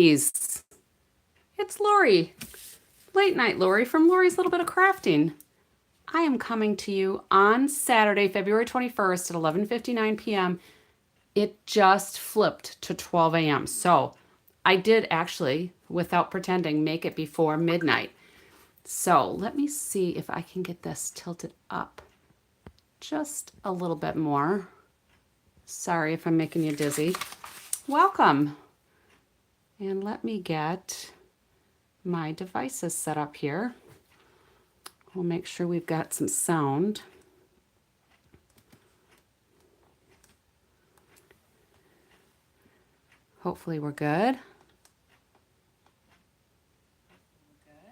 It's Lori, late night Lori from Lori's Little Bit of Crafting. I am coming to you on Saturday, February 21st at 11:59 p.m. It just flipped to 12 a.m. So I did actually, without pretending, make it before midnight. So let me see if I can get this tilted up just a little bit more. Sorry if I'm making you dizzy. Welcome. And let me get my devices set up here. We'll make sure we've got some sound. Hopefully we're good.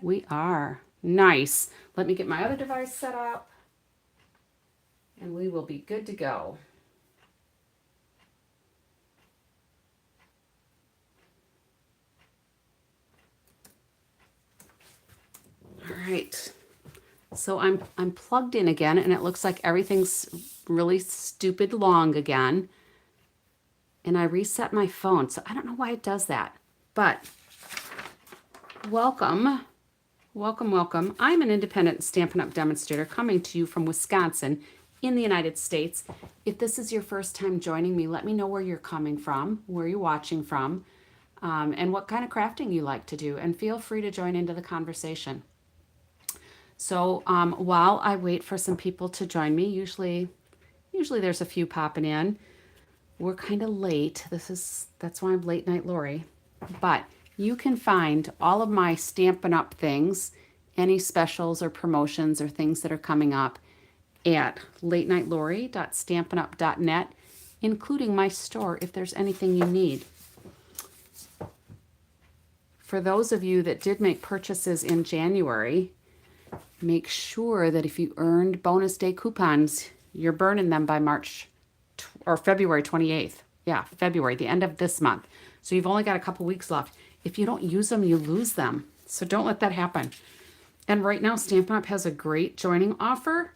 We are. Nice. Let me get my other device set up and we will be good to go. All right. So I'm plugged in again and it looks like everything's really stupid long again. And I reset my phone, so I don't know why it does that. But welcome. Welcome, welcome. I'm an independent Stampin' Up! Demonstrator coming to you from Wisconsin in the United States. If this is your first time joining me, let me know where you're coming from, where you're watching from, and what kind of crafting you like to do. And feel free to join into the conversation. So while I wait for some people to join me, usually there's a few popping in. We're kind of late. That's why I'm late night Lori. But you can find all of my Stampin' Up! Things, any specials or promotions or things that are coming up at latenightlori.stampinup.net, including my store if there's anything you need. For those of you that did make purchases in January, make sure that if you earned bonus day coupons, you're burning them by February 28th. Yeah, February, the end of this month. So you've only got a couple weeks left. If you don't use them, you lose them. So don't let that happen. And right now, Stampin' Up! Has a great joining offer.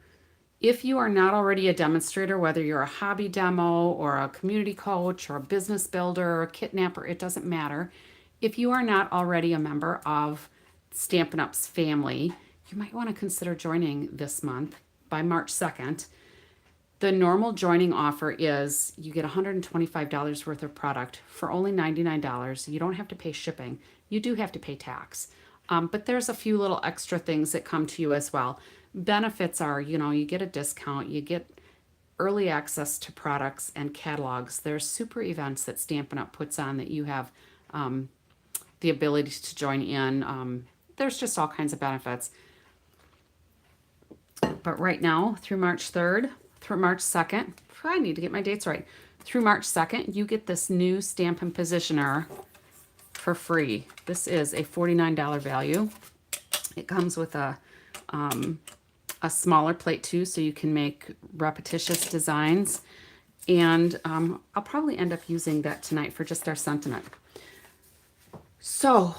If you are not already a demonstrator, whether you're a hobby demo or a community coach or a business builder or a kitnapper, it doesn't matter. If you are not already a member of Stampin' Up's family, you might want to consider joining this month by March 2nd. The normal joining offer is you get $125 worth of product for only $99. You don't have to pay shipping. You do have to pay tax. But there's a few little extra things that come to you as well. Benefits are, you get a discount, you get early access to products and catalogs. There's super events that Stampin' Up! Puts on that you have the ability to join in. There's just all kinds of benefits. But right now, through March 3rd, through March 2nd, I need to get my dates right. Through March 2nd, you get this new Stampin' Positioner for free. This is a $49 value. It comes with a smaller plate too, so you can make repetitious designs. And I'll probably end up using that tonight for just our sentiment. So,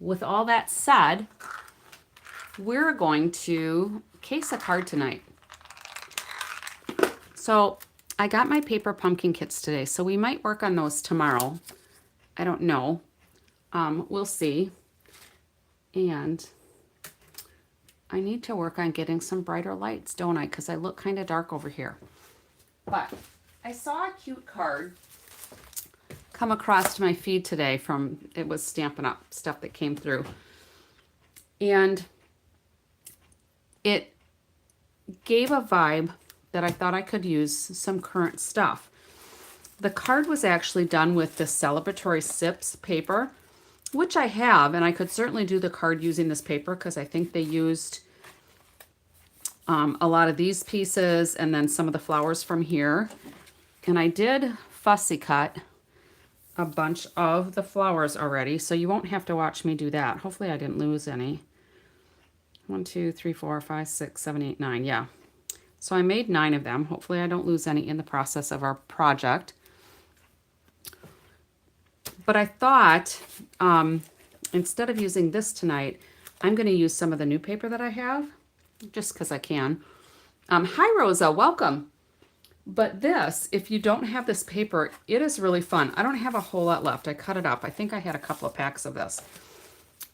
with all that said, we're going to case a card tonight. So I got my paper pumpkin kits today, so we might work on those tomorrow. I don't know. We'll see. And I need to work on getting some brighter lights, don't I? Because I look kind of dark over here. But I saw a cute card come across my feed today it was Stampin' Up! Stuff that came through. And it gave a vibe that I thought I could use some current stuff. The card was actually done with the celebratory sips paper, which I have, and I could certainly do the card using this paper because I think they used a lot of these pieces and then some of the flowers from here. And I did fussy cut a bunch of the flowers already, so you won't have to watch me do that. Hopefully I didn't lose any. 1, 2, 3, 4, 5, 6, 7, 8, 9. Yeah. So I made 9 of them. Hopefully I don't lose any in the process of our project. But I thought instead of using this tonight, I'm going to use some of the new paper that I have just because I can. Hi, Rosa. Welcome. But this, if you don't have this paper, it is really fun. I don't have a whole lot left. I cut it up. I think I had a couple of packs of this.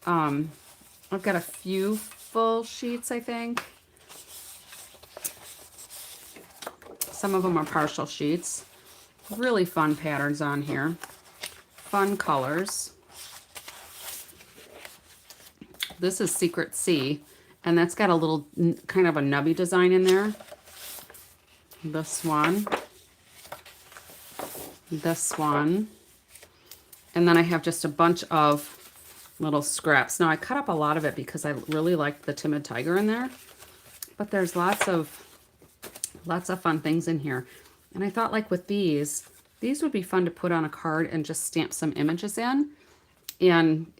I've got a few full sheets, I think. Some of them are partial sheets. Really fun patterns on here. Fun colors. This is Secret Sea, and that's got a little kind of a nubby design in there. This one. This one. And then I have just a bunch of little scraps. Now I cut up a lot of it because I really liked the Timid Tiger in there. But there's lots of fun things in here. And I thought, like, with these would be fun to put on a card and just stamp some images in and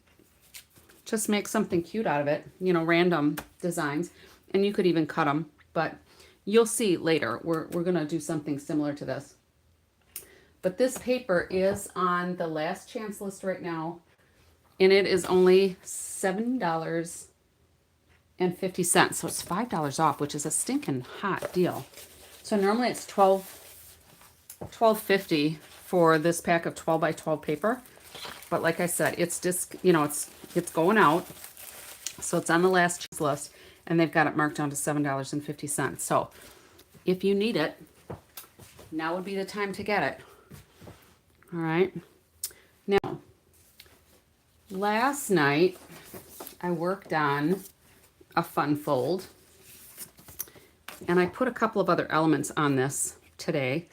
just make something cute out of it, you know, random designs. And you could even cut them, but you'll see later. We're going to do something similar to this. But this paper is on the last chance list right now, and it is only $7.50. So it's $5 off, which is a stinking hot deal. So normally it's $12.50 for this pack of 12 by 12 paper. But like I said, it's just, you know, it's going out. So it's on the last chance list, and they've got it marked down to $7.50. So if you need it, now would be the time to get it. All right. Now, last night I worked on a fun fold, and I put a couple of other elements on this today.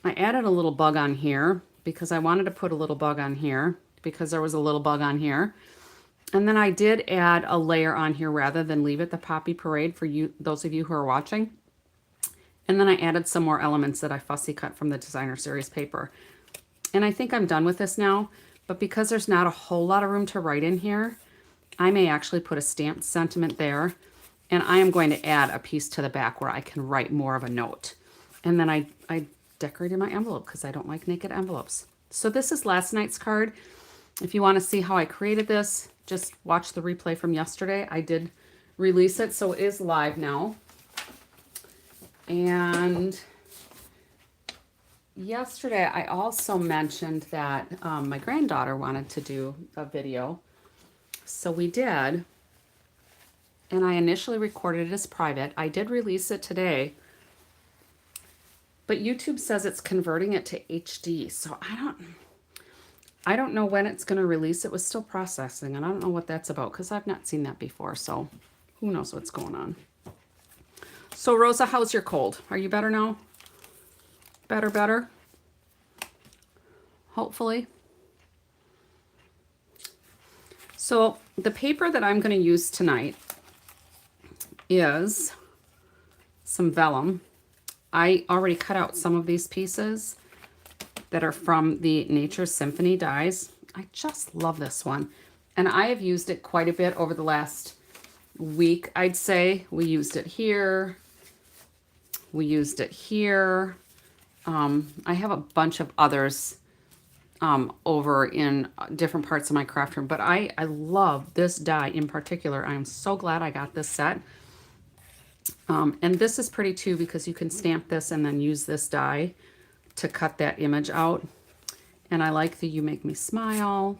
I added a little bug on here because I wanted to put a little bug on here because there was a little bug on here. And then I did add a layer on here rather than leave it the Poppy Parade for you, those of you who are watching. And then I added some more elements that I fussy cut from the Designer Series paper. And I think I'm done with this now, but because there's not a whole lot of room to write in here, I may actually put a stamped sentiment there, and I am going to add a piece to the back where I can write more of a note. And then I decorated my envelope because I don't like naked envelopes. So this is last night's card. If you want to see how I created this, just watch the replay from yesterday. I did release it, so it is live now. And yesterday I also mentioned that my granddaughter wanted to do a video. So we did. And I initially recorded it as private. I did release it today. But YouTube says it's converting it to HD. So I don't know when it's going to release. It was still processing, and I don't know what that's about because I've not seen that before. So who knows what's going on. So Rosa, how's your cold? Are you better now? Better? Hopefully. So the paper that I'm going to use tonight is some vellum. I already cut out some of these pieces that are from the Nature Symphony dies. I just love this one. And I have used it quite a bit over the last week, I'd say. We used it here. We used it here. I have a bunch of others over in different parts of my craft room, but I love this die in particular. I'm so glad I got this set. And this is pretty too because you can stamp this and then use this die to cut that image out. And I like the You Make Me Smile.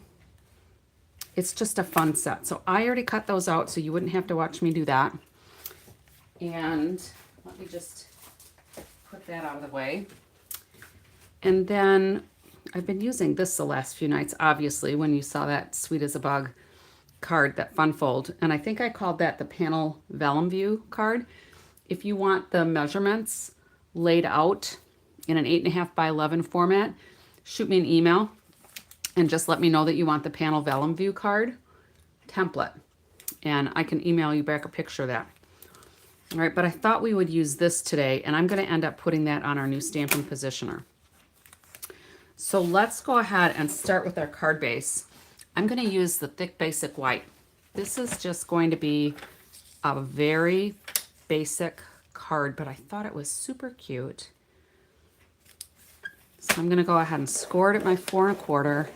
It's just a fun set. So I already cut those out so you wouldn't have to watch me do that. And let me just put that out of the way. And then I've been using this the last few nights, obviously, when you saw that Sweet as a Bug card, that fun fold. And I think I called that the Panel Vellum View card. If you want the measurements laid out in an 8.5 by 11 format, shoot me an email and just let me know that you want the Panel Vellum View card template. And I can email you back a picture of that. All right, but I thought we would use this today, and I'm going to end up putting that on our new stamping positioner. So let's go ahead and start with our card base. I'm going to use the Thick Basic White. This is just going to be a very basic card, but I thought it was super cute. So I'm going to go ahead and score it at my 4 1/4.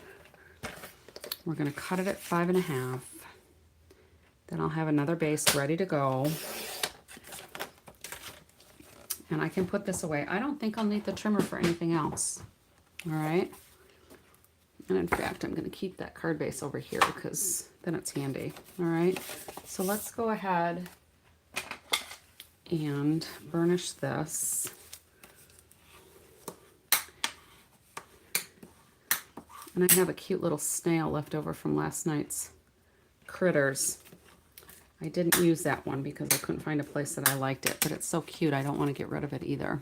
We're going to cut it at 5 1/2. Then I'll have another base ready to go. And I can put this away. I don't think I'll need the trimmer for anything else. All right. And in fact, I'm going to keep that card base over here because then it's handy. All right. So let's go ahead and burnish this. And I have a cute little snail left over from last night's critters. I didn't use that one because I couldn't find a place that I liked it, but it's so cute I don't want to get rid of it either.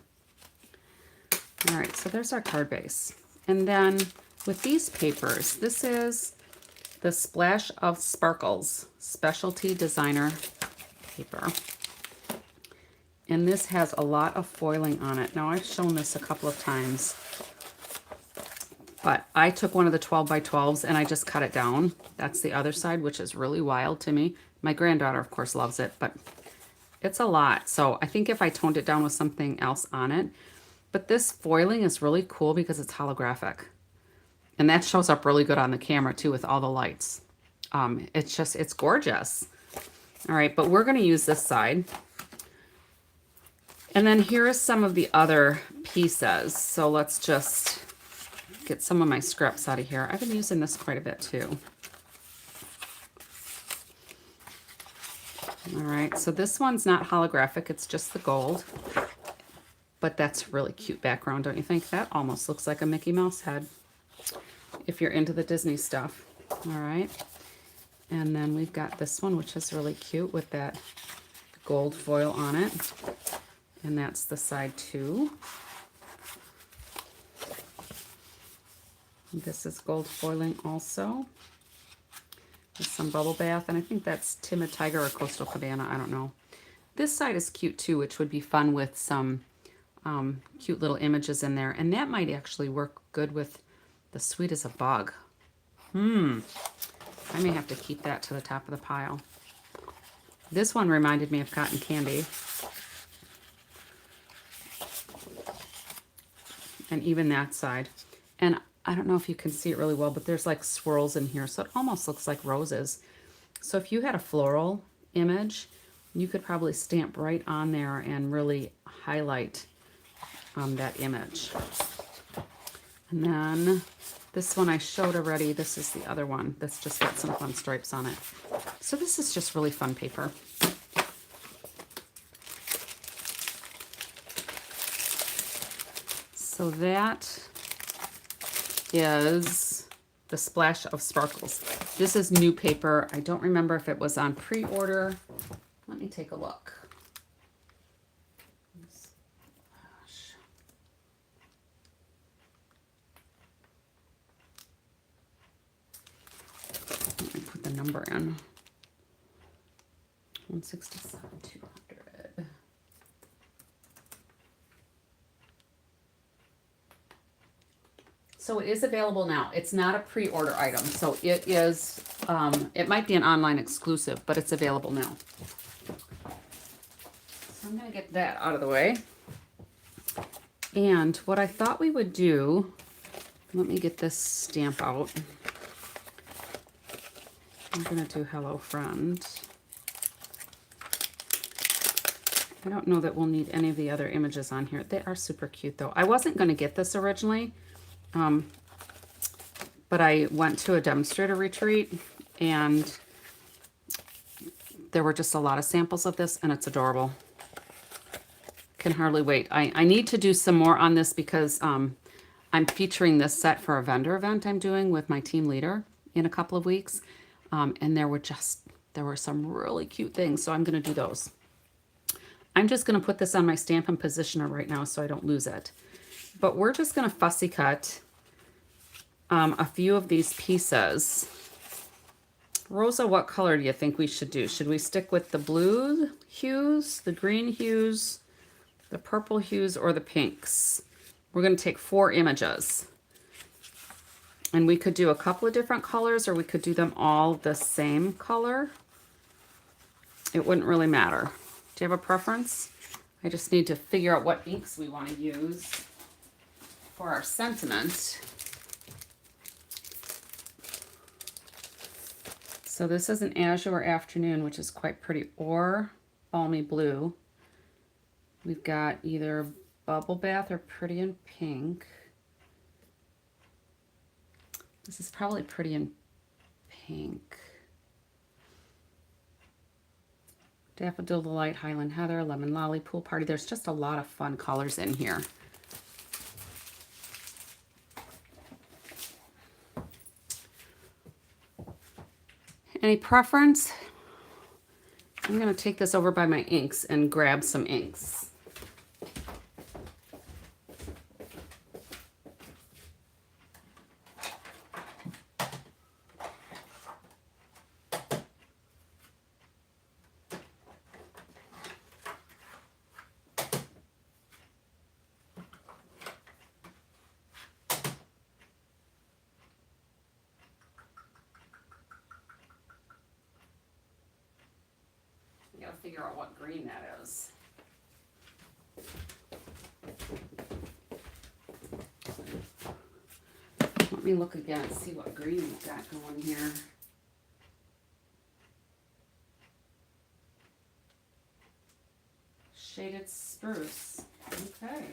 All right, so there's our card base. And then with these papers, this is the Splash of Sparkles Specialty Designer paper. And this has a lot of foiling on it. Now I've shown this a couple of times, but I took one of the 12 by 12s and I just cut it down. That's the other side, which is really wild to me. My granddaughter, of course, loves it, but it's a lot. So I think if I toned it down with something else on it, but this foiling is really cool because it's holographic. And that shows up really good on the camera too with all the lights. It's gorgeous. All right, but we're gonna use this side. And then here is some of the other pieces. So let's just get some of my scraps out of here. I've been using this quite a bit too. All right, so this one's not holographic, it's just the gold. But that's really cute background, don't you think? That almost looks like a Mickey Mouse head, if you're into the Disney stuff. All right, and then we've got this one, which is really cute with that gold foil on it. And that's the side too. This is gold foiling also. With some bubble bath, and I think that's Timid Tiger or Coastal Cabana, I don't know. This side is cute too, which would be fun with some cute little images in there. And that might actually work good with the Sweet as a Bug. I may have to keep that to the top of the pile. This one reminded me of cotton candy. And even that side. And I don't know if you can see it really well, but there's like swirls in here, so it almost looks like roses. So if you had a floral image, you could probably stamp right on there and really highlight that image. And then this one I showed already. This is the other one that's just got some fun stripes on it. So this is just really fun paper. So that is the Splash of Sparkles. This is new paper. I don't remember if it was on pre-order. Let me take a look. Gosh. Let me put the number in. 167, 200. So it is available now. It's not a pre-order item. So it is, it might be an online exclusive, but it's available now. So I'm gonna get that out of the way. And what I thought we would do, let me get this stamp out. I'm gonna do Hello Friend. I don't know that we'll need any of the other images on here. They are super cute though. I wasn't gonna get this originally. But I went to a demonstrator retreat and there were just a lot of samples of this and it's adorable. Can hardly wait. I need to do some more on this because I'm featuring this set for a vendor event I'm doing with my team leader in a couple of weeks. And there were some really cute things. So I'm going to do those. I'm just going to put this on my Stampin' Positioner right now so I don't lose it. But we're just going to fussy cut a few of these pieces. Rosa, what color do you think we should do? Should we stick with the blue hues, the green hues, the purple hues, or the pinks? We're going to take 4 images. And we could do a couple of different colors, or we could do them all the same color. It wouldn't really matter. Do you have a preference? I just need to figure out what inks we want to use for our sentiment. So this is an Azure Afternoon, which is quite pretty, or Balmy Blue. We've got either Bubble Bath or Pretty in Pink. This is probably Pretty in Pink. Daffodil Delight, Highland Heather, Lemon Lolly, Pool Party. There's just a lot of fun colors in here. Any preference? I'm going to take this over by my inks and grab some inks. Gotta figure out what green that is. Let me look again and see what green we've got going here. Shaded Spruce. Okay.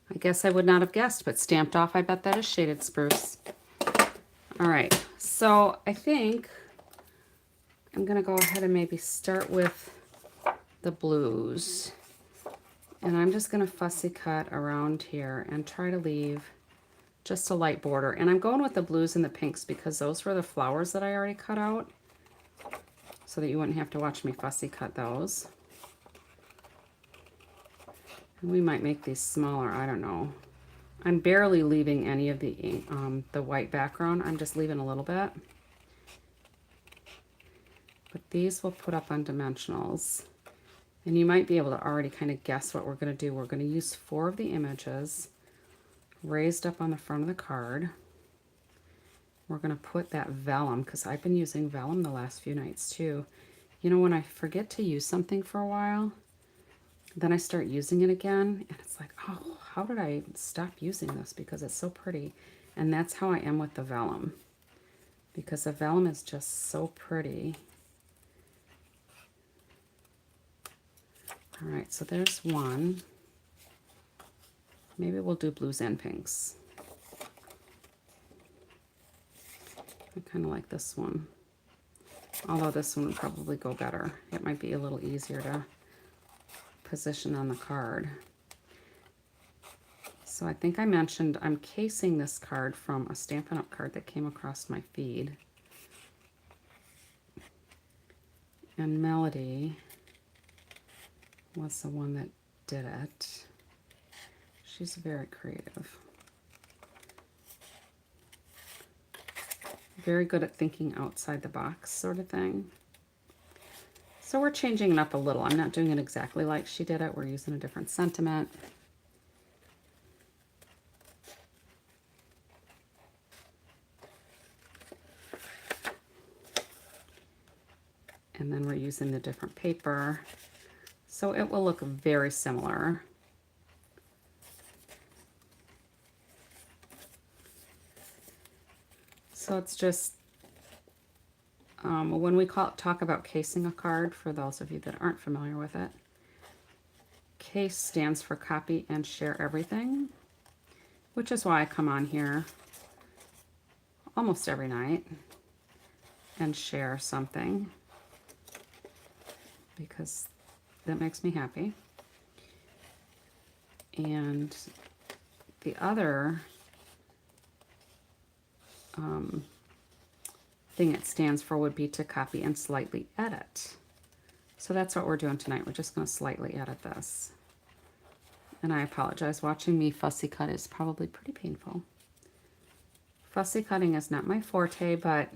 I guess I would not have guessed, but stamped off, I bet that is Shaded Spruce. All right, so I think I'm gonna go ahead and maybe start with the blues. And I'm just gonna fussy cut around here and try to leave just a light border. And I'm going with the blues and the pinks because those were the flowers that I already cut out, so that you wouldn't have to watch me fussy cut those. We might make these smaller, I don't know. I'm barely leaving any of the white background. I'm just leaving a little bit. But these we'll put up on dimensionals. And you might be able to already kind of guess what we're going to do. We're going to use 4 of the images raised up on the front of the card. We're going to put that vellum, because I've been using vellum the last few nights too. You know, when I forget to use something for a while, then I start using it again, and it's like, oh, how did I stop using this? Because it's so pretty. And that's how I am with the vellum, because the vellum is just so pretty. All right, so there's one. Maybe we'll do blues and pinks. I kind of like this one. Although this one would probably go better. It might be a little easier to position on the card. So I think I mentioned I'm casing this card from a Stampin' Up! Card that came across my feed. And Melody was the one that did it. She's very creative. Very good at thinking outside the box sort of thing. So we're changing it up a little. I'm not doing it exactly like she did it. We're using a different sentiment. And then we're using the different paper. So it will look very similar. So it's just, when we talk about casing a card, for those of you that aren't familiar with it, CASE stands for Copy and Share Everything, which is why I come on here almost every night and share something, because that makes me happy. And the other thing it stands for would be to copy and slightly edit. So that's what we're doing tonight. We're just going to slightly edit this. And I apologize, watching me fussy cut is probably pretty painful. Fussy cutting is not my forte, but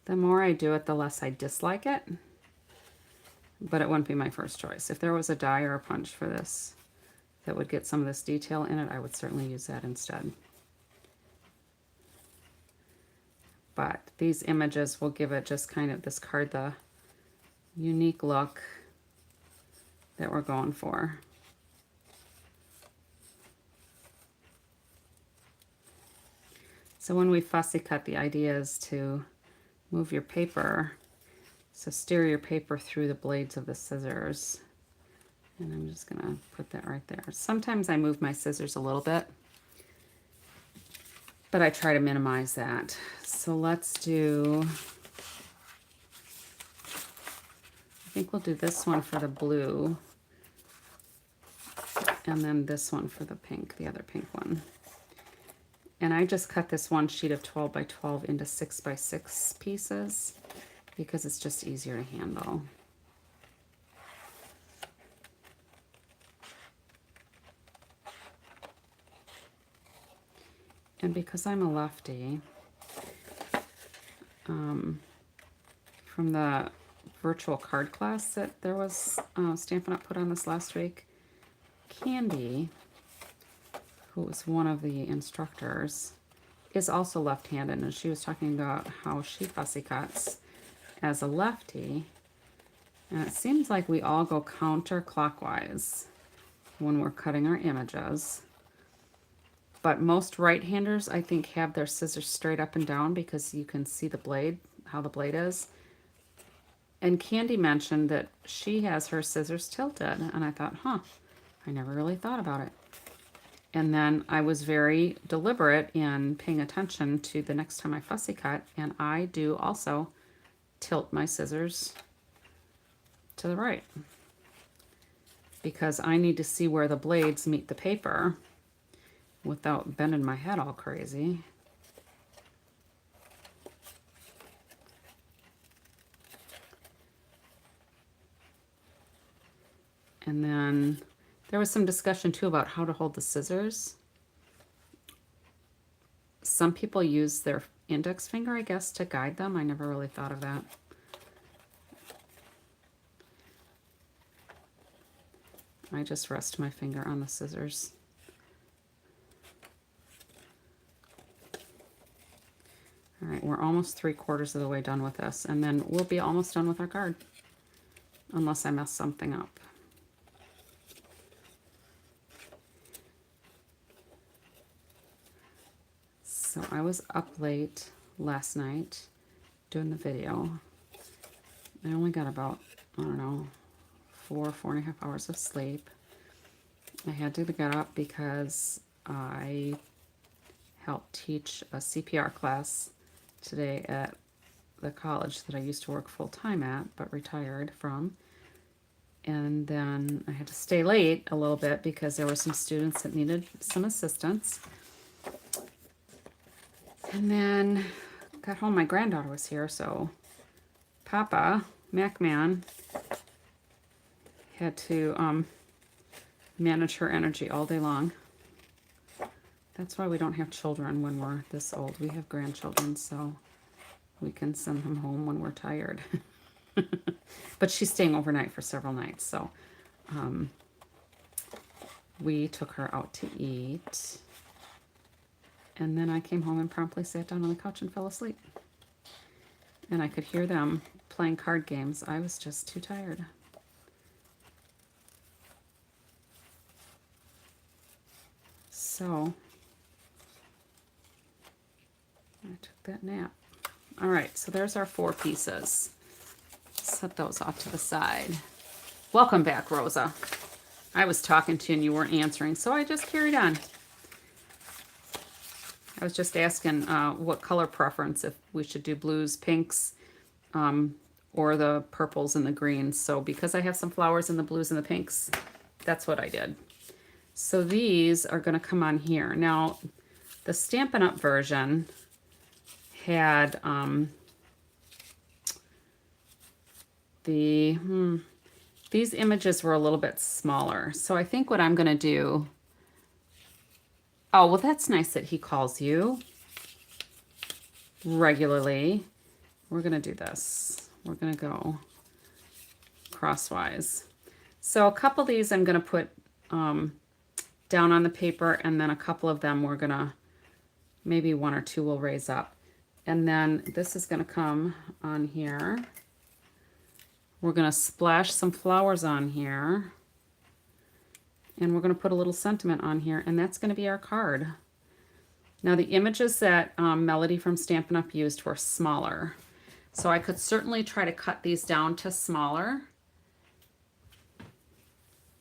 the more I do it, the less I dislike it. But it wouldn't be my first choice. If there was a die or a punch for this that would get some of this detail in it, I would certainly use that instead. But these images will give it just kind of this card the unique look that we're going for. So when we fussy cut, the idea is to move your paper, so steer your paper through the blades of the scissors. And I'm just gonna put that right there. Sometimes I move my scissors a little bit, but I try to minimize that. So let's do, I think we'll do this one for the blue, and then this one for the pink, the other pink one. And I just cut this one sheet of 12 by 12 into 6 by 6 pieces because it's just easier to handle. And because I'm a lefty, from the virtual card class that there was Stampin' Up! Put on this last week, Candy, who was one of the instructors, is also left-handed, and she was talking about how she fussy cuts as a lefty, and it seems like we all go counterclockwise when we're cutting our images. But most right-handers, I think, have their scissors straight up and down because you can see the blade, how the blade is. And Candy mentioned that she has her scissors tilted, and I thought, huh, I never really thought about it. And then I was very deliberate in paying attention to the next time I fussy cut, and I do also tilt my scissors to the right because I need to see where the blades meet the paper without bending my head all crazy. And then there was some discussion too about how to hold the scissors. Some people use their index finger, I guess, to guide them. I never really thought of that. I just rest my finger on the scissors. All right, we're almost 3/4 of the way done with this, and then we'll be almost done with our card, unless I mess something up. So I was up late last night doing the video. I only got about, I don't know, 4.5 hours of sleep. I had to get up because I helped teach a CPR class today at the college that I used to work full-time at, but retired from. And then I had to stay late a little bit because there were some students that needed some assistance. And then got home, my granddaughter was here, so Papa, Macman, had to manage her energy all day long. That's why we don't have children when we're this old. We have grandchildren, so we can send them home when we're tired. But she's staying overnight for several nights, so we took her out to eat. And then I came home and promptly sat down on the couch and fell asleep. And I could hear them playing card games. I was just too tired. So I took that nap. All right, so there's our 4 pieces. Set those off to the side. Welcome back, Rosa. I was talking to you and you weren't answering, so I just carried on. I was just asking what color preference, if we should do blues, pinks, or the purples and the greens. So because I have some flowers in the blues and the pinks, that's what I did. So these are going to come on here. Now, the Stampin' Up! Version had these images were a little bit smaller. So I think what I'm going to do... Oh, well, that's nice that he calls you regularly. We're going to do this. We're going to go crosswise. So a couple of these I'm going to put down on the paper, and then a couple of them we're going to, maybe 1 or 2 we'll raise up. And then this is going to come on here. We're going to splash some flowers on here. And we're going to put a little sentiment on here, and that's going to be our card. Now the images that Melody from Stampin' Up! Used were smaller. So I could certainly try to cut these down to smaller.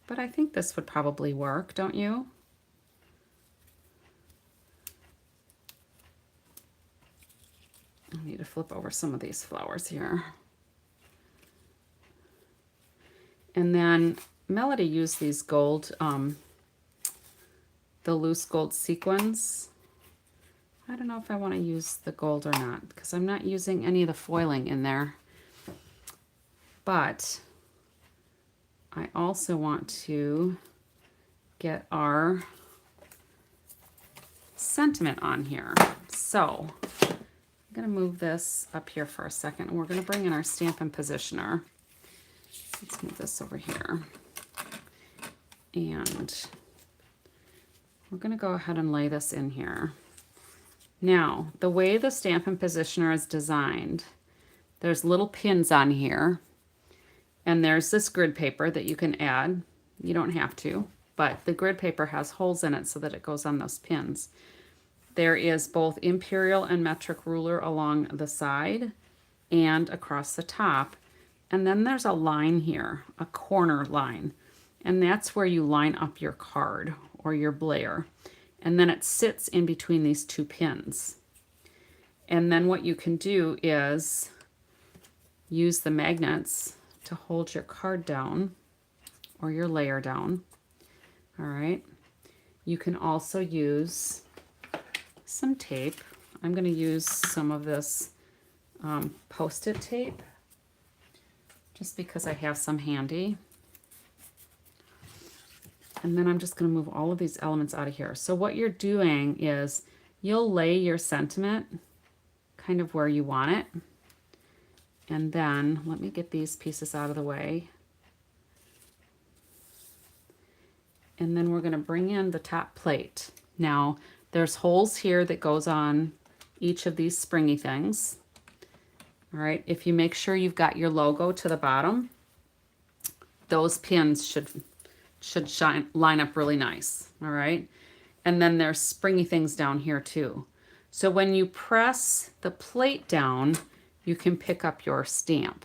But I think this would probably work, don't you? I need to flip over some of these flowers here. And then Melody used these gold, the loose gold sequins. I don't know if I want to use the gold or not, because I'm not using any of the foiling in there. But I also want to get our sentiment on here. So I'm going to move this up here for a second, and we're going to bring in our Stampin' Positioner. Let's move this over here. And we're going to go ahead and lay this in here. Now, the way the Stampin' Positioner is designed, there's little pins on here, and there's this grid paper that you can add. You don't have to, but the grid paper has holes in it so that it goes on those pins. There is both imperial and metric ruler along the side and across the top. And then there's a line here, a corner line. And that's where you line up your card or your Blair. And then it sits in between these two pins. And then what you can do is use the magnets to hold your card down or your layer down. All right. You can also use some tape. I'm going to use some of this Post-it tape just because I have some handy. And then I'm just going to move all of these elements out of here. So what you're doing is you'll lay your sentiment kind of where you want it. And then let me get these pieces out of the way. And then we're going to bring in the top plate. Now there's holes here that goes on each of these springy things. All right, if you make sure you've got your logo to the bottom, those pins should line up really nice. All right, and then there's springy things down here too. So when you press the plate down, you can pick up your stamp.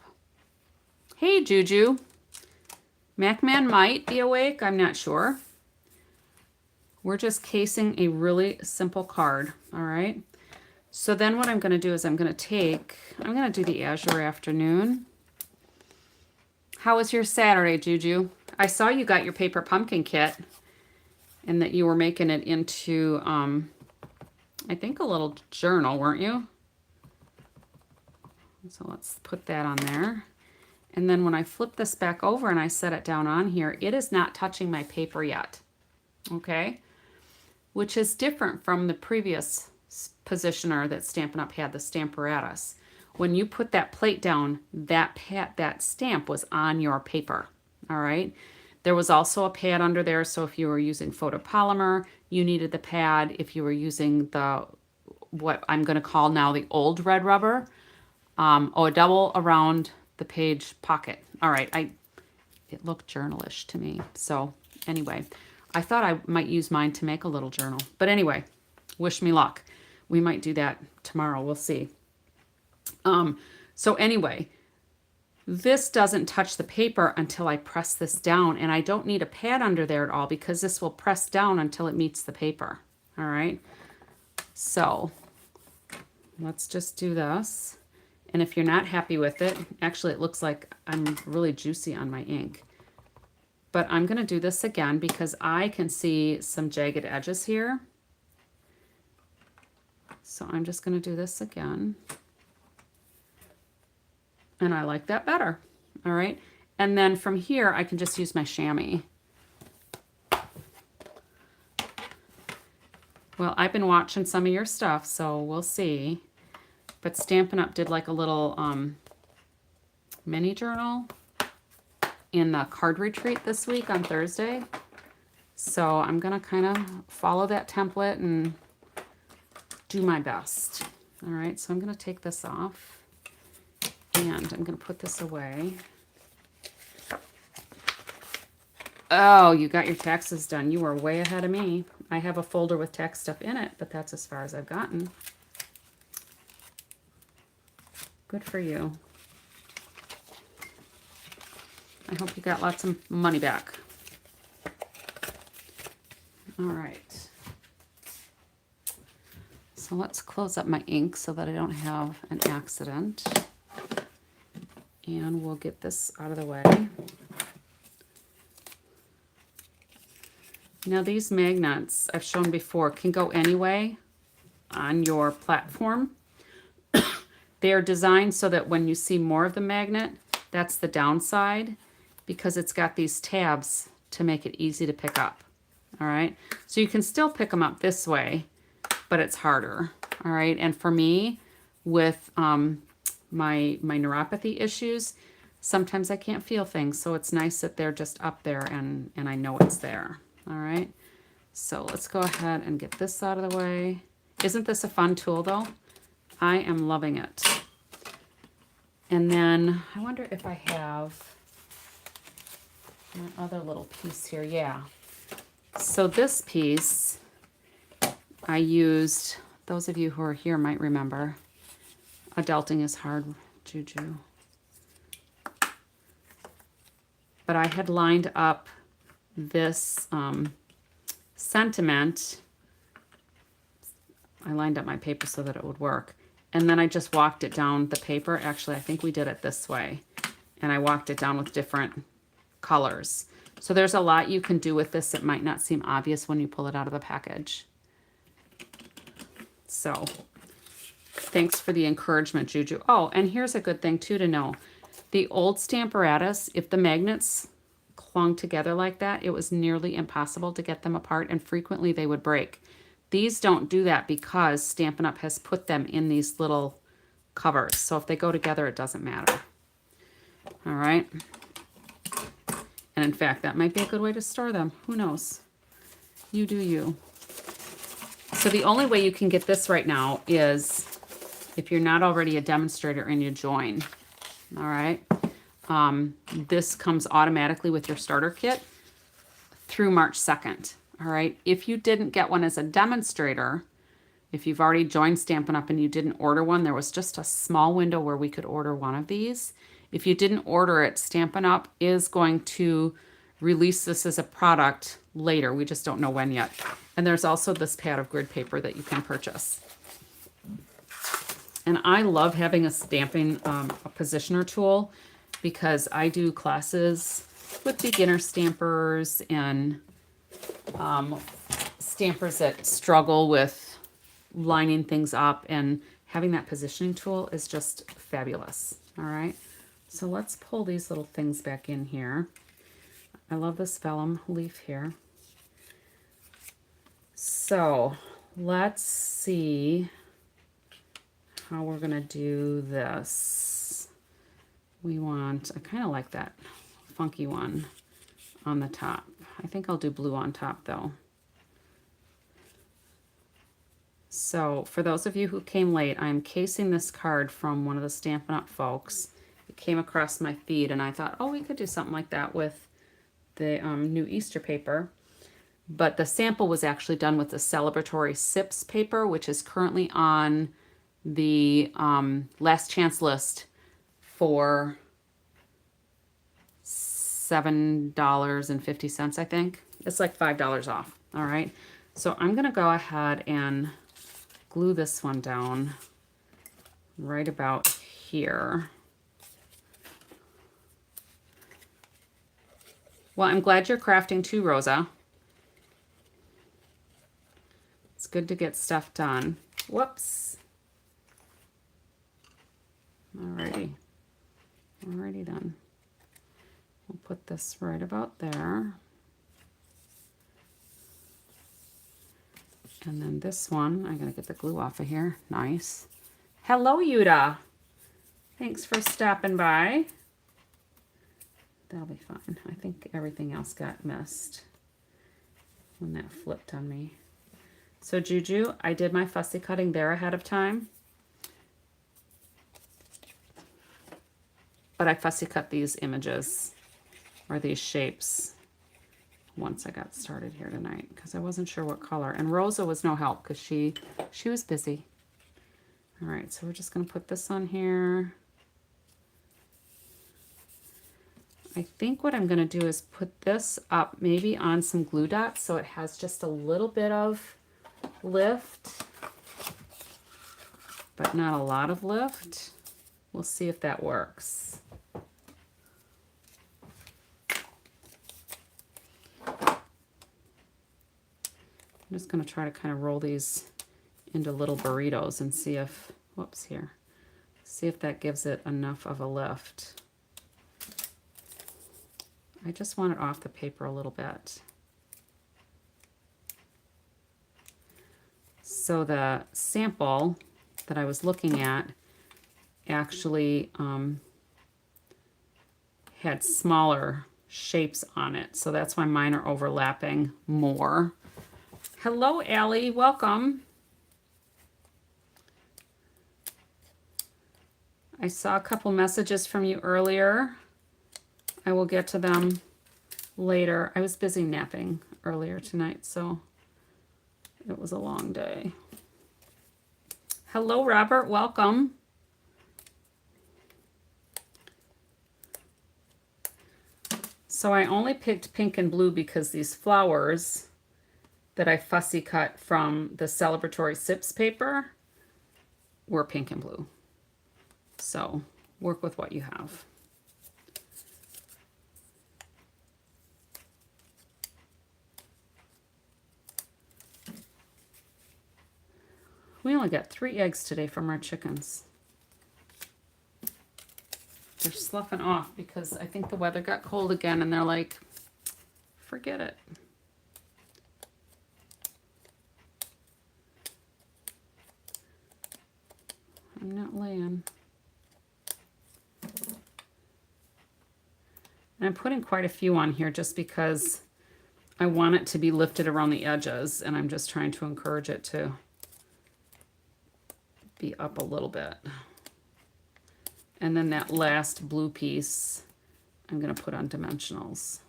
Hey Juju, Macman might be awake, I'm not sure. We're just casing a really simple card, all right? So then what I'm going to do is I'm going to do the Azure Afternoon. How was your Saturday, Juju? I saw you got your paper pumpkin kit and that you were making it into, I think, a little journal, weren't you? So let's put that on there. And then when I flip this back over and I set it down on here, it is not touching my paper yet, okay? Which is different from the previous positioner that Stampin' Up! Had, the Stamparatus. When you put that plate down, that stamp was on your paper, all right? There was also a pad under there, so if you were using photopolymer, you needed the pad. If you were using what I'm going to call now the old red rubber, a double around the page pocket. All right, it looked journalish to me. So anyway, I thought I might use mine to make a little journal. But anyway, wish me luck. We might do that tomorrow. We'll see. So anyway, this doesn't touch the paper until I press this down, and I don't need a pad under there at all because this will press down until it meets the paper. All right. So let's just do this. And if you're not happy with it, actually it looks like I'm really juicy on my ink. But I'm going to do this again because I can see some jagged edges here. So I'm just going to do this again. And I like that better. All right. And then from here, I can just use my chamois. Well, I've been watching some of your stuff, so we'll see. But Stampin' Up! Did like a little mini journal in the card retreat this week on Thursday. So I'm going to kind of follow that template and do my best. All right, so I'm going to take this off and I'm going to put this away. Oh, you got your taxes done. You were way ahead of me. I have a folder with tax stuff in it, but that's as far as I've gotten. Good for you. I hope you got lots of money back. All right. So let's close up my ink so that I don't have an accident. And we'll get this out of the way. Now these magnets I've shown before can go anyway on your platform. They are designed so that when you see more of the magnet, that's the downside, because it's got these tabs to make it easy to pick up. All right, so you can still pick them up this way, but it's harder. All right, and for me, with my neuropathy issues, sometimes I can't feel things, so it's nice that they're just up there and I know it's there. All right, so let's go ahead and get this out of the way. Isn't this a fun tool though? I am loving it. And then I wonder if I have my other little piece here. Yeah. So this piece I used, those of you who are here might remember, adulting is hard, Juju. But I had lined up this sentiment. I lined up my paper so that it would work. And then I just walked it down the paper. Actually, I think we did it this way. And I walked it down with different colors. So there's a lot you can do with this. It might not seem obvious when you pull it out of the package. So thanks for the encouragement, Juju. Oh, and here's a good thing too to know. The old Stamparatus, if the magnets clung together like that, it was nearly impossible to get them apart, and frequently they would break. These don't do that because Stampin' Up! Has put them in these little covers. So if they go together, it doesn't matter. All right. And in fact, that might be a good way to store them. Who knows? You do you. So the only way you can get this right now is if you're not already a demonstrator and you join. All right. This comes automatically with your starter kit through March 2nd. All right. If you didn't get one as a demonstrator, if you've already joined Stampin' Up! And you didn't order one, there was just a small window where we could order one of these. If you didn't order it, Stampin' Up! Is going to release this as a product later. We just don't know when yet. And there's also this pad of grid paper that you can purchase. And I love having a stamping, a positioner tool, because I do classes with beginner stampers and stampers that struggle with lining things up, and having that positioning tool is just fabulous. All right, so let's pull these little things back in here. I love this vellum leaf here. So let's see how we're gonna do this. I kind of like that funky one on the top. I think I'll do blue on top though. So for those of you who came late, I'm casing this card from one of the Stampin' Up! Folks. It came across my feed and I thought, oh, we could do something like that with the new Easter paper. But the sample was actually done with the celebratory Sips paper, which is currently on the last chance list for $7.50, I think. It's like $5 off. All right. So I'm going to go ahead and glue this one down right about here. Well, I'm glad you're crafting too, Rosa. It's good to get stuff done. Whoops. Alrighty. Alrighty then. We'll put this right about there. And then this one, I'm going to get the glue off of here. Nice. Hello, Yuta. Thanks for stopping by. That'll be fine. I think everything else got missed when that flipped on me. So Juju, I did my fussy cutting there ahead of time. But I fussy cut these images or these shapes once I got started here tonight because I wasn't sure what color. And Rosa was no help because she was busy. All right, so we're just going to put this on here. I think what I'm going to do is put this up maybe on some glue dots so it has just a little bit of lift, but not a lot of lift. We'll see if that works. I'm just going to try to kind of roll these into little burritos and see if, whoops, here. See if that gives it enough of a lift. I just want it off the paper a little bit. So the sample that I was looking at actually had smaller shapes on it. So that's why mine are overlapping more. Hello, Allie. Welcome. I saw a couple messages from you earlier. I will get to them later. I was busy napping earlier tonight, so it was a long day. Hello, Robert. Welcome. So I only picked pink and blue because these flowers that I fussy cut from the celebratory sips paper were pink and blue. So work with what you have. We only got 3 eggs today from our chickens. They're sloughing off because I think the weather got cold again and they're like, forget it. I'm not laying. And I'm putting quite a few on here just because I want it to be lifted around the edges and I'm just trying to encourage it to be up a little bit. And then that last blue piece I'm going to put on dimensionals.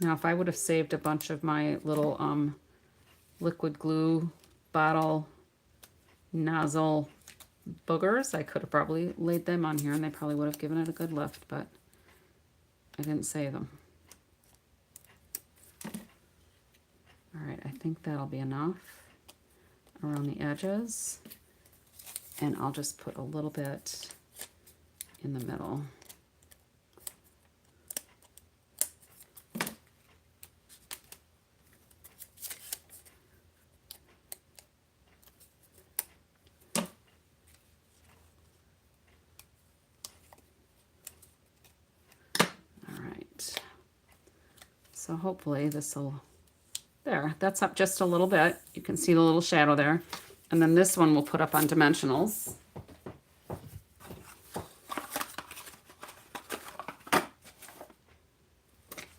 Now if I would have saved a bunch of my little liquid glue bottle nozzle boogers, I could have probably laid them on here and they probably would have given it a good lift, but I didn't save them. All right, I think that'll be enough around the edges. And I'll just put a little bit in the middle. All right. So hopefully this will, there, that's up just a little bit. You can see the little shadow there. And then this one we'll put up on dimensionals.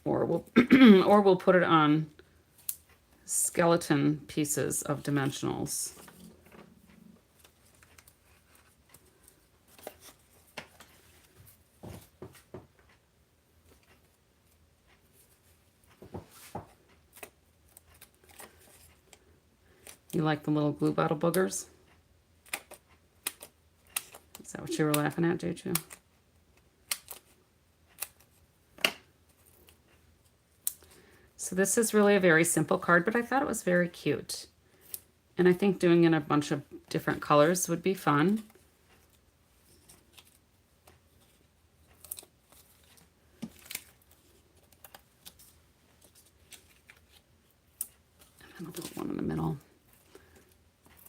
Or we'll put it on skeleton pieces of dimensionals. You like the little glue bottle boogers? Is that what you were laughing at, did you? So this is really a very simple card, but I thought it was very cute. And I think doing it in a bunch of different colors would be fun. And I'll put one in the middle.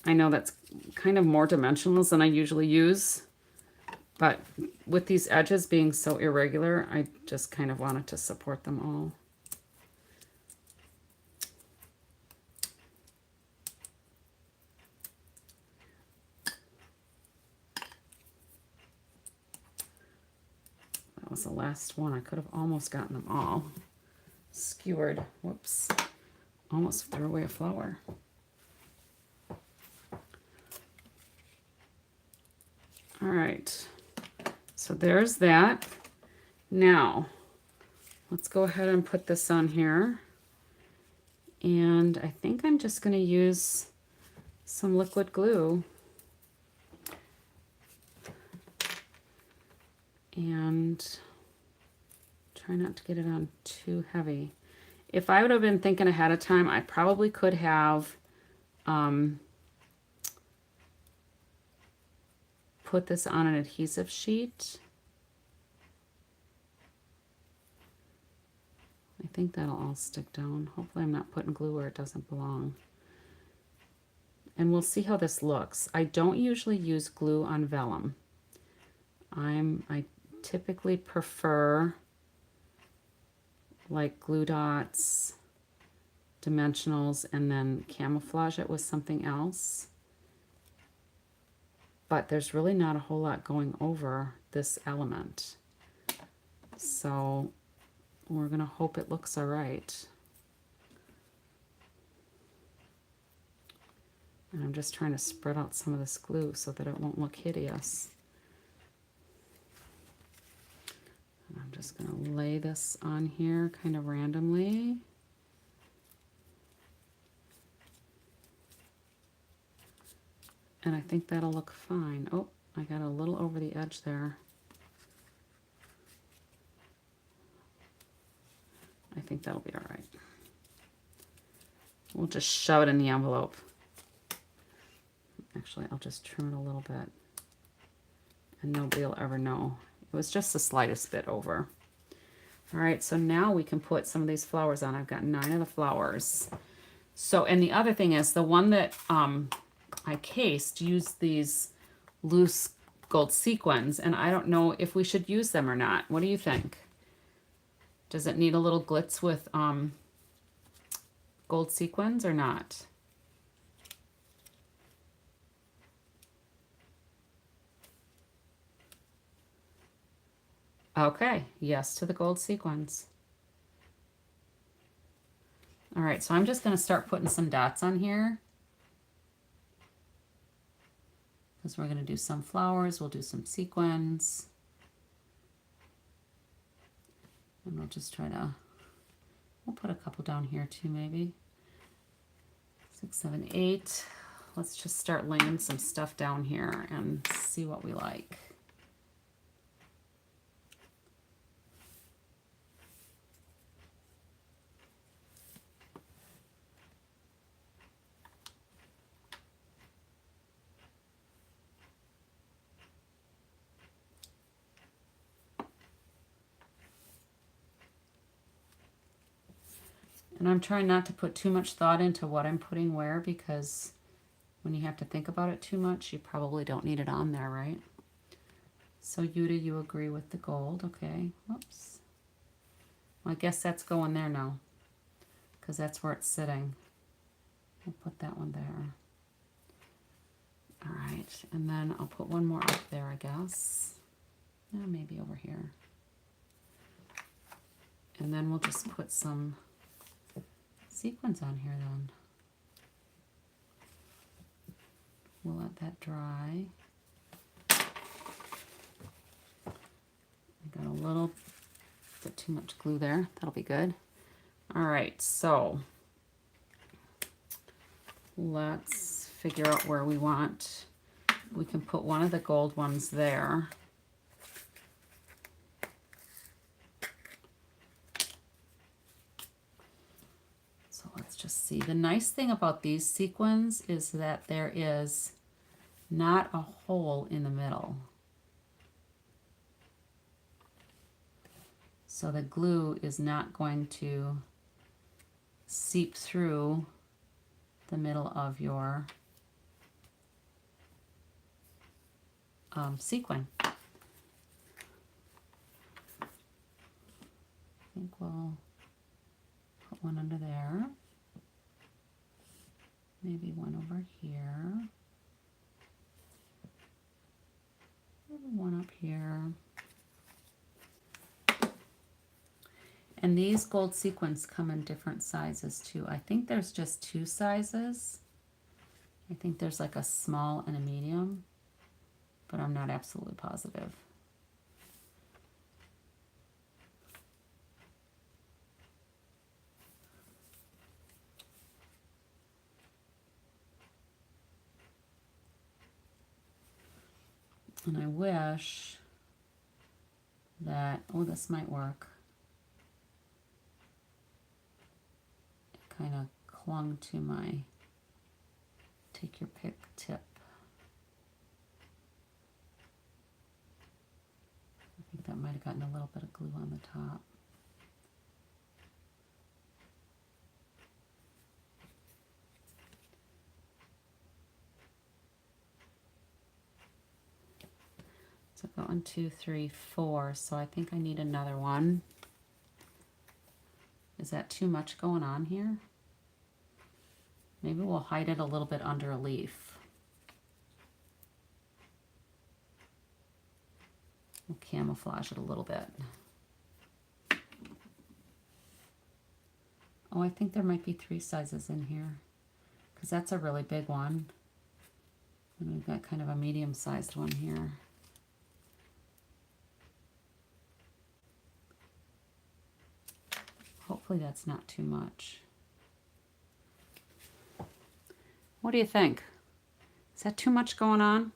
I know that's kind of more dimensionals than I usually use, but with these edges being so irregular, I just kind of wanted to support them all. That was the last one. I could have almost gotten them all skewered. Whoops. Almost threw away a flower. All right, so there's that. Now, let's go ahead and put this on here. And I think I'm just going to use some liquid glue. And try not to get it on too heavy. If I would have been thinking ahead of time, I probably could have put this on an adhesive sheet. I think that'll all stick down. Hopefully I'm not putting glue where it doesn't belong. And we'll see how this looks. I don't usually use glue on vellum. I typically prefer like glue dots, dimensionals, and then camouflage it with something else. But there's really not a whole lot going over this element. So we're gonna hope it looks all right. And I'm just trying to spread out some of this glue so that it won't look hideous. And I'm just gonna lay this on here kind of randomly. And I think that'll look fine. Oh, I got a little over the edge there. I think that'll be all right. We'll just shove it in the envelope. Actually, I'll just trim it a little bit. And nobody will ever know. It was just the slightest bit over. All right, so now we can put some of these flowers on. I've got 9 of the flowers. So, and the other thing is, the one that I cased used these loose gold sequins, and I don't know if we should use them or not. What do you think? Does it need a little glitz with gold sequins or not? Okay, yes to the gold sequins. All right, so I'm just going to start putting some dots on here. Because we're going to do some flowers, we'll do some sequins. And we'll just try to, we'll put a couple down here too maybe. 6, 7, 8. Let's just start laying some stuff down here and see what we like. And I'm trying not to put too much thought into what I'm putting where, because when you have to think about it too much, you probably don't need it on there, right? So Yuda, you agree with the gold, okay. Whoops. Well, I guess that's going there now, because that's where it's sitting. We'll put that one there. All right, and then I'll put one more up there, I guess. Maybe over here. And then we'll just put some sequins on here then. We'll let that dry. I got a little bit too much glue there. That'll be good. All right, so let's figure out where we want. We can put one of the gold ones there. Let's just see. The nice thing about these sequins is that there is not a hole in the middle. So the glue is not going to seep through the middle of your sequin. I think we'll put one under there. Maybe one over here. Maybe one up here. And these gold sequins come in different sizes too. I think there's just 2 sizes. I think there's like a small and a medium, but I'm not absolutely positive. And I wish that, oh, this might work. It kind of clung to my take your pick tip. I think that might have gotten a little bit of glue on the top. So I've got 1, 2, 3, 4. So I think I need another one. Is that too much going on here? Maybe we'll hide it a little bit under a leaf. We'll camouflage it a little bit. Oh, I think there might be 3 sizes in here, because that's a really big one. And we've got kind of a medium-sized one here. Hopefully that's not too much. What do you think? Is that too much going on?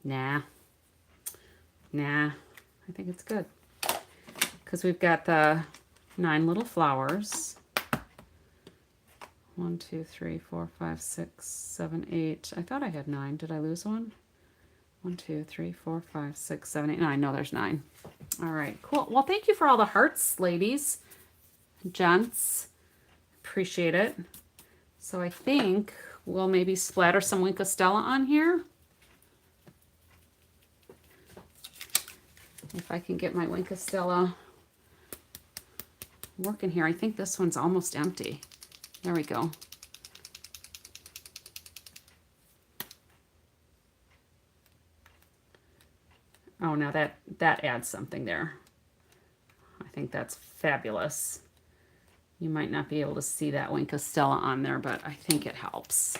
Nah. Nah. I think it's good. Because we've got the 9 little flowers. 1, 2, 3, 4, 5, 6, 7, 8. I thought I had 9. Did I lose one? 1, 2, 3, 4, 5, 6, 7, 8, 9. No, there's 9. All right, cool. Well, thank you for all the hearts, ladies, gents. Appreciate it. So I think we'll maybe splatter some Wink of Stella on here. If I can get my Wink of Stella working here. I think this one's almost empty. There we go. Oh, now that adds something there. I think that's fabulous. You might not be able to see that Wink of Stella on there, but I think it helps.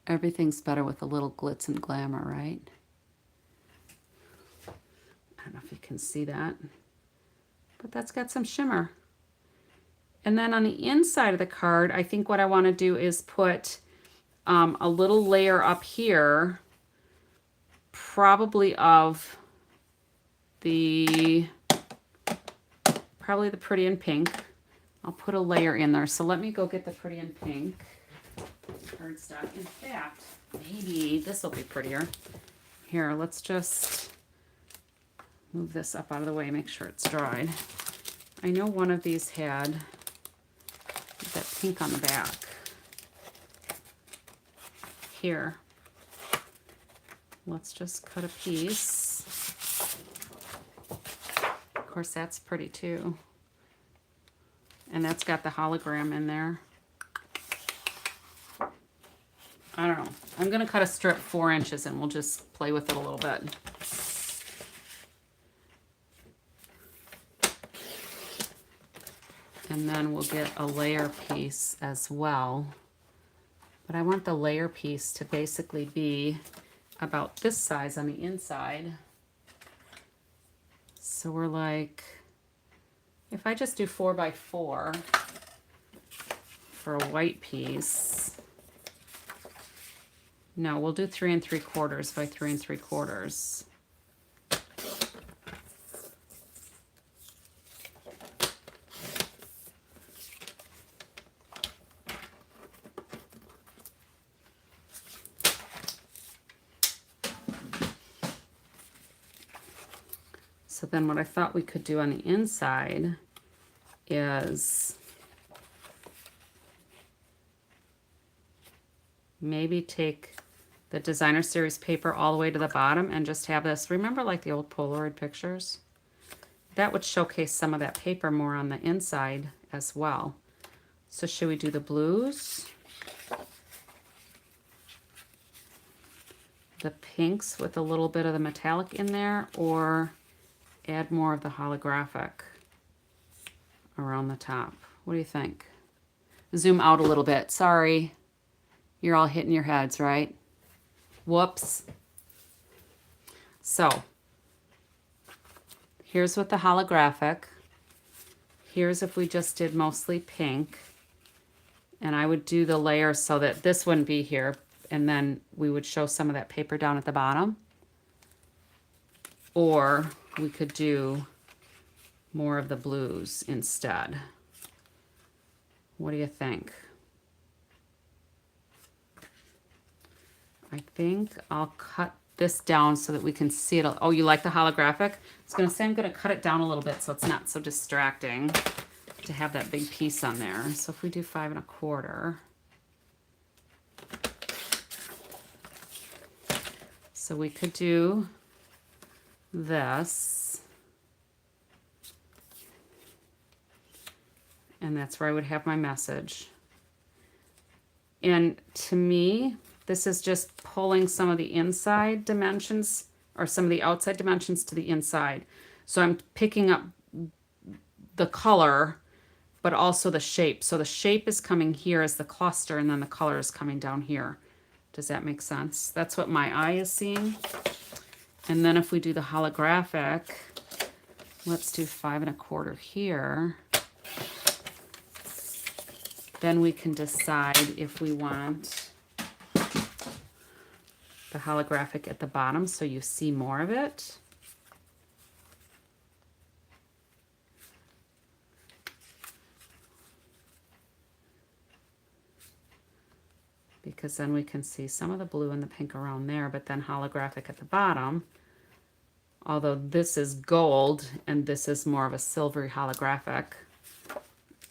Everything's better with a little glitz and glamour, right? I don't know if you can see that, but that's got some shimmer. And then on the inside of the card, I think what I want to do is put a little layer up here, probably of the Pretty in Pink. I'll put a layer in there. So let me go get the Pretty in Pink cardstock. In fact, maybe this will be prettier. Here, let's just move this up out of the way, make sure it's dried. I know one of these had that pink on the back. Here. Let's just cut a piece. Of course, that's pretty too. And that's got the hologram in there. I don't know. I'm going to cut a strip 4 inches and we'll just play with it a little bit. And then we'll get a layer piece as well. But I want the layer piece to basically be about this size on the inside. So we're like, if I just do 4 by 4 for a white piece, no, we'll do 3 3/4 by 3 3/4. So then what I thought we could do on the inside is maybe take the designer series paper all the way to the bottom and just have this, remember like the old Polaroid pictures? That would showcase some of that paper more on the inside as well. So should we do the blues? The pinks with a little bit of the metallic in there, or add more of the holographic around the top? What do you think? Zoom out a little bit. Sorry. You're all hitting your heads, right? Whoops. So, here's with the holographic. Here's if we just did mostly pink. And I would do the layer so that this wouldn't be here. and then we would show some of that paper down at the bottom. Or we could do more of the blues instead. What do you think? I think I'll cut this down so that we can see it. Oh, you like the holographic? I was gonna say I'm gonna cut it down a little bit so it's not so distracting to have that big piece on there. So if we do 5 1/4. So we could do this. And that's where I would have my message. And to me, this is just pulling some of the inside dimensions or some of the outside dimensions to the inside. So I'm picking up the color, but also the shape. So the shape is coming here as the cluster, and then the color is coming down here. Does that make sense? That's what my eye is seeing. And then if we do the holographic, let's do 5 1/4 here. Then we can decide if we want the holographic at the bottom so you see more of it. Because then we can see some of the blue and the pink around there, but then holographic at the bottom. Although this is gold and this is more of a silvery holographic.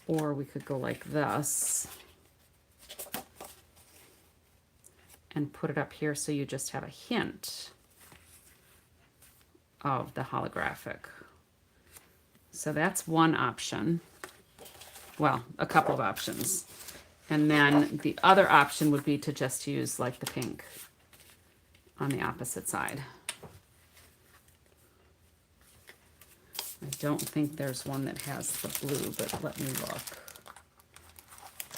Or we could go like this and put it up here so you just have a hint of the holographic. So that's one option. Well, a couple of options. And then the other option would be to just use like the pink on the opposite side. I don't think there's one that has the blue, but let me look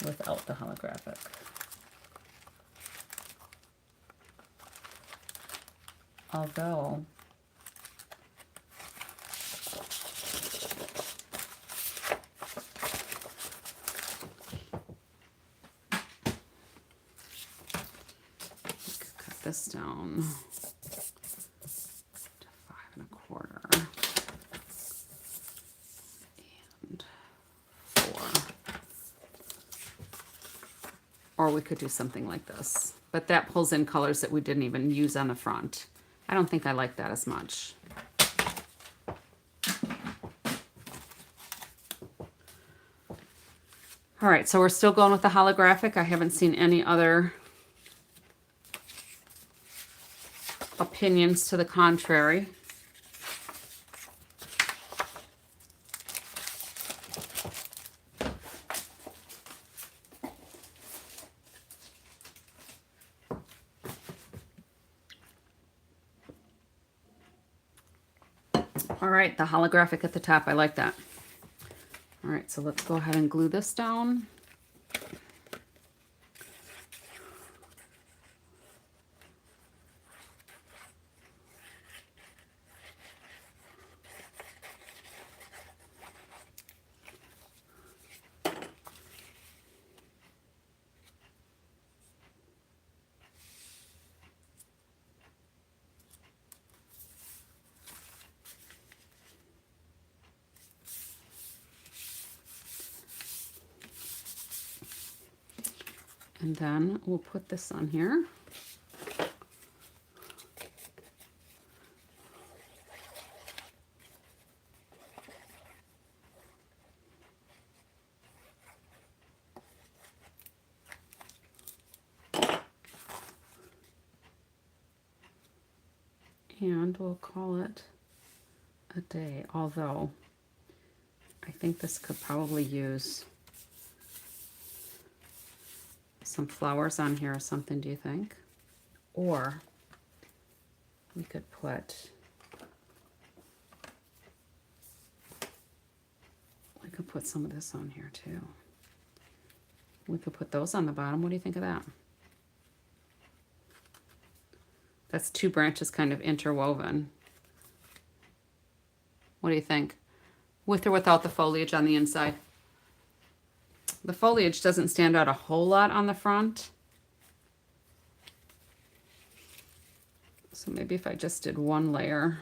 without the holographic. Although cut this down to 5 1/4 and 4. Or we could do something like this, but that pulls in colors that we didn't even use on the front. I don't think I like that as much. All right, so we're still going with the holographic. I haven't seen any other opinions to the contrary. All right, the holographic at the top, I like that. All right, so let's go ahead and glue this down. And then we'll put this on here. And we'll call it a day, although I think this could probably use some flowers on here or something, do you think? Or we could put some of this on here too. We could put those on the bottom. What do you think of that? That's 2 branches kind of interwoven. What do you think? With or without the foliage on the inside? The foliage doesn't stand out a whole lot on the front. So maybe if I just did one layer,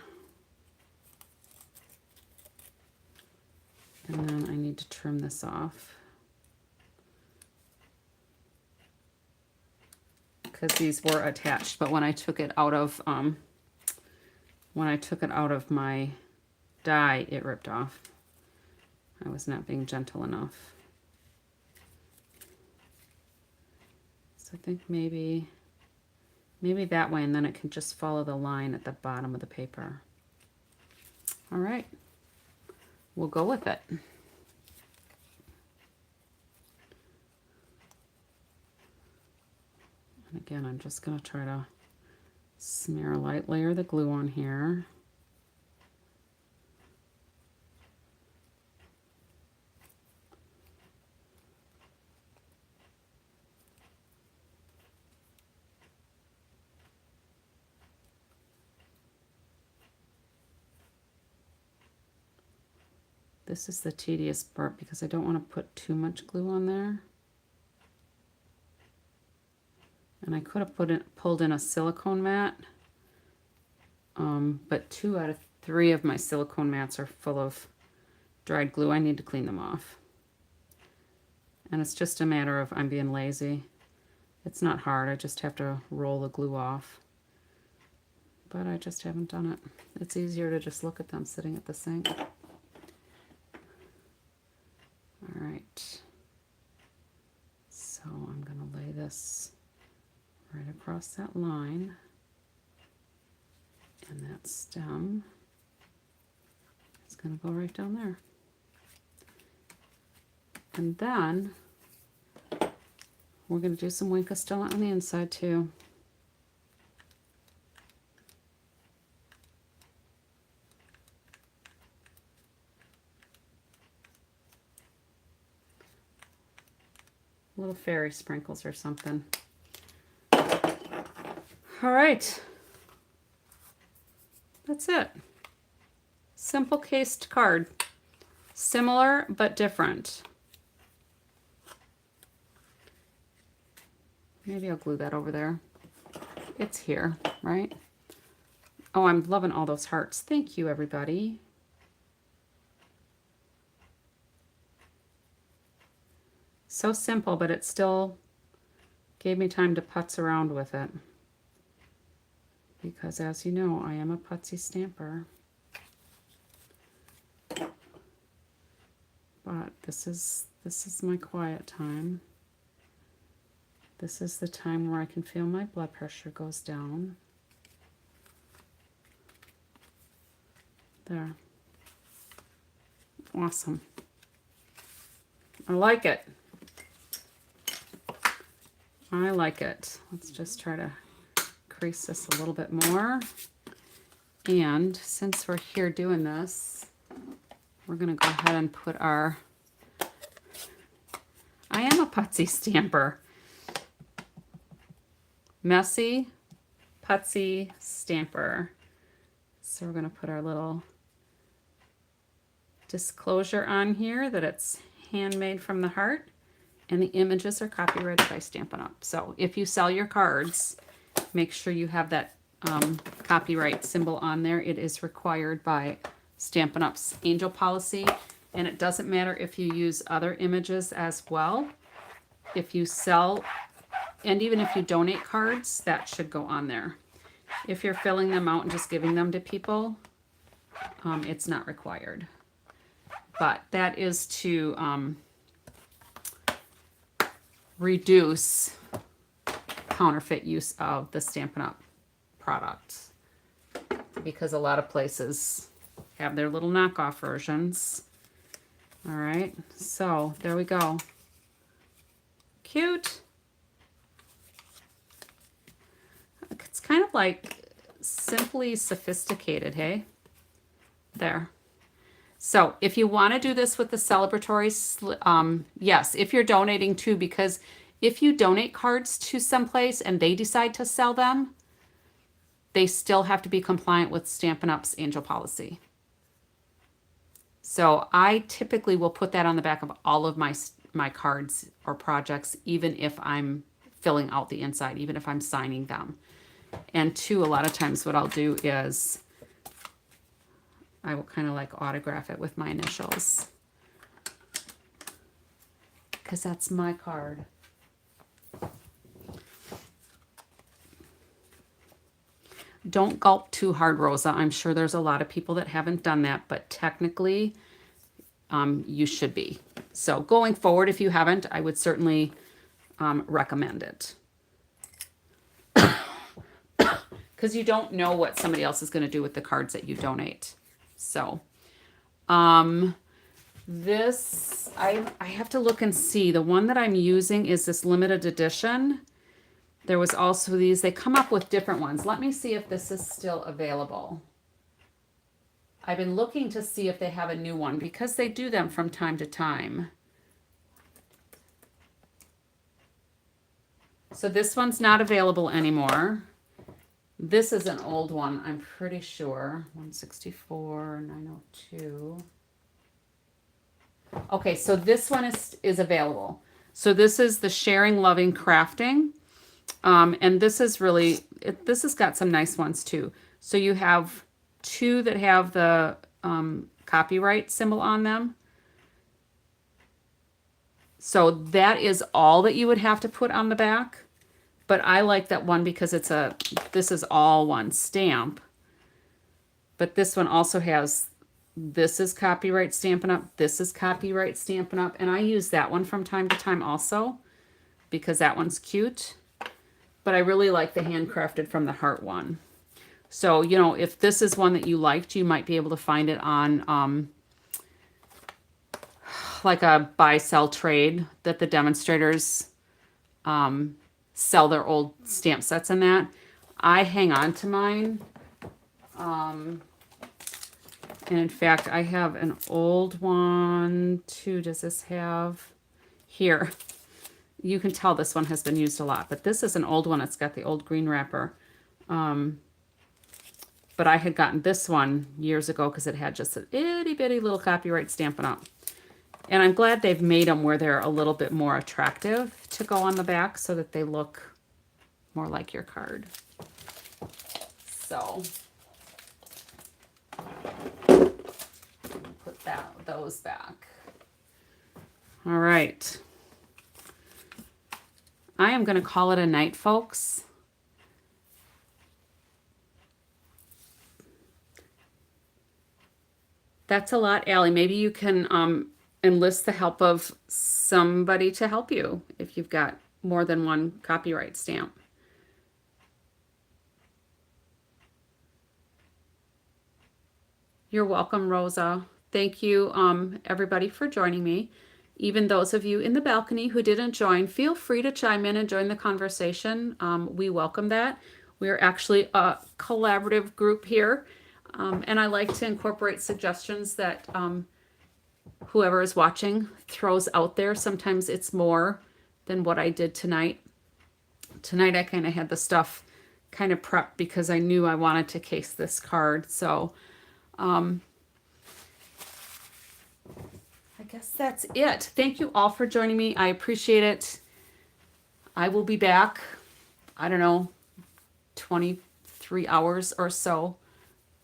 and then I need to trim this off because these were attached, but when I took it out of my die, it ripped off. I was not being gentle enough. So I think maybe that way, and then it can just follow the line at the bottom of the paper. All right, we'll go with it. And again, I'm just going to try to smear a light layer of the glue on here. This is the tedious part because I don't want to put too much glue on there. And I could have pulled in a silicone mat, but 2 out of 3 of my silicone mats are full of dried glue. I need to clean them off. And it's just a matter of I'm being lazy. It's not hard, I just have to roll the glue off. But I just haven't done it. It's easier to just look at them sitting at the sink. All right, so I'm going to lay this right across that line, and that stem is going to go right down there. And then we're going to do some Wink of Stella on the inside too. Little fairy sprinkles or something. All right. That's it. Simple cased card. Similar but different. Maybe I'll glue that over there. It's here, right? Oh, I'm loving all those hearts. Thank you, everybody. So simple, but it still gave me time to putz around with it. Because as you know, I am a putsy stamper. But this is my quiet time. This is the time where I can feel my blood pressure goes down. There. Awesome. I like it. I like it. Let's just try to crease this a little bit more. And since we're here doing this, we're going to go ahead and put our... I am a putsy stamper. Messy, putsy stamper. So we're going to put our little disclosure on here that it's handmade from the heart. And the images are copyrighted by Stampin' Up. So if you sell your cards, make sure you have that copyright symbol on there. It is required by Stampin' Up's angel policy. And it doesn't matter if you use other images as well. If you sell, and even if you donate cards, that should go on there. If you're filling them out and just giving them to people, it's not required. But that is to... reduce counterfeit use of the Stampin' Up product, because a lot of places have their little knockoff versions. All right, so there we go. Cute. It's kind of like simply sophisticated, hey? There. So if you want to do this with the celebratory, yes, if you're donating too, because if you donate cards to someplace and they decide to sell them, they still have to be compliant with Stampin' Up's angel policy. So I typically will put that on the back of all of my cards or projects, even if I'm filling out the inside, even if I'm signing them. And two, a lot of times what I'll do is I will kind of like autograph it with my initials, because that's my card. Don't gulp too hard, Rosa. I'm sure there's a lot of people that haven't done that, but technically you should be. So going forward, if you haven't, I would certainly recommend it. Because you don't know what somebody else is going to do with the cards that you donate. So this, I have to look and see. The one that I'm using is this limited edition. There was also these, they come up with different ones. Let me see if this is still available. I've been looking to see if they have a new one because they do them from time to time. So this one's not available anymore. This is an old one, I'm pretty sure. 164, 902. Okay, so this one is available. So this is the Sharing, Loving, Crafting. And this is really, this has got some nice ones too. So you have two that have the copyright symbol on them. So that is all that you would have to put on the back. But I like that one because it's this is all one stamp. But this one also has, this is copyright Stampin' Up, this is copyright Stampin' Up, and I use that one from time to time also because that one's cute. But I really like the Handcrafted from the Heart one. So, you know, if this is one that you liked, you might be able to find it on like a buy-sell trade that the demonstrators sell their old stamp sets in that. I hang on to mine. And in fact, I have an old one too. Does this have here? You can tell this one has been used a lot, but this is an old one. It's got the old green wrapper. But I had gotten this one years ago because it had just an itty bitty little copyright Stampin' Up. And I'm glad they've made them where they're a little bit more attractive to go on the back so that they look more like your card. So put those back. All right. I am going to call it a night, folks. That's a lot, Allie. Maybe you can enlist the help of somebody to help you if you've got more than one copyright stamp. You're welcome, Rosa. Thank you, everybody, for joining me. Even those of you in the balcony who didn't join, feel free to chime in and join the conversation. We welcome that. We're actually a collaborative group here, and I like to incorporate suggestions that whoever is watching throws out there. Sometimes it's more than what I did tonight. Tonight I kind of had the stuff kind of prepped because I knew I wanted to case this card. So I guess that's it. Thank you all for joining me. I appreciate it. I will be back, I don't know, 23 hours or so.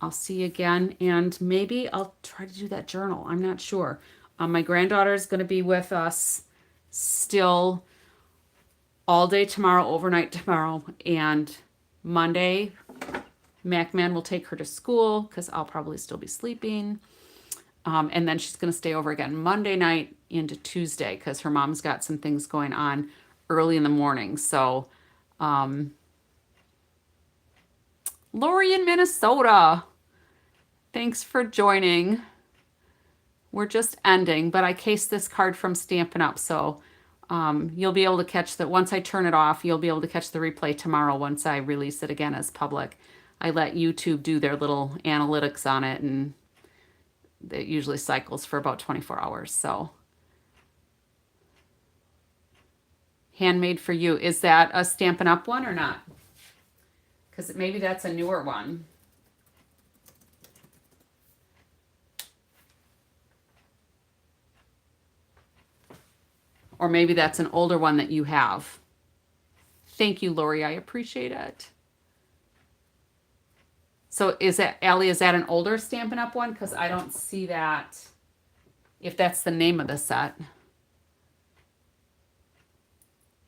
I'll see you again, and maybe I'll try to do that journal. I'm not sure. My granddaughter is going to be with us still all day tomorrow, overnight tomorrow, and Monday, MacMan will take her to school because I'll probably still be sleeping. And then she's going to stay over again Monday night into Tuesday because her mom's got some things going on early in the morning. So, Lori in Minnesota, thanks for joining. We're just ending, but I cased this card from Stampin' Up, so you'll be able to catch that once I turn it off. You'll be able to catch the replay tomorrow once I release it again as public. I let YouTube do their little analytics on it, and it usually cycles for about 24 hours. So, Handmade for You. Is that a Stampin' Up one or not? Because maybe that's a newer one. Or maybe that's an older one that you have. Thank you, Lori. I appreciate it. So is that, Allie, is that an older Stampin' Up! One? Because I don't see that, if that's the name of the set.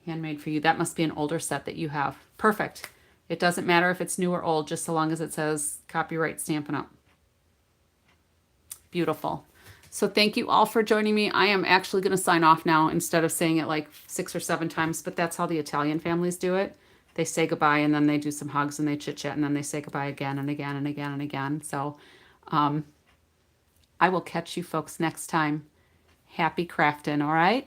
Handmade for you. That must be an older set that you have. Perfect. It doesn't matter if it's new or old, just so long as it says copyright Stampin' Up! Beautiful. So thank you all for joining me. I am actually going to sign off now instead of saying it like 6 or 7 times, but that's how the Italian families do it. They say goodbye and then they do some hugs and they chit chat and then they say goodbye again and again and again and again. So I will catch you folks next time. Happy crafting, all right?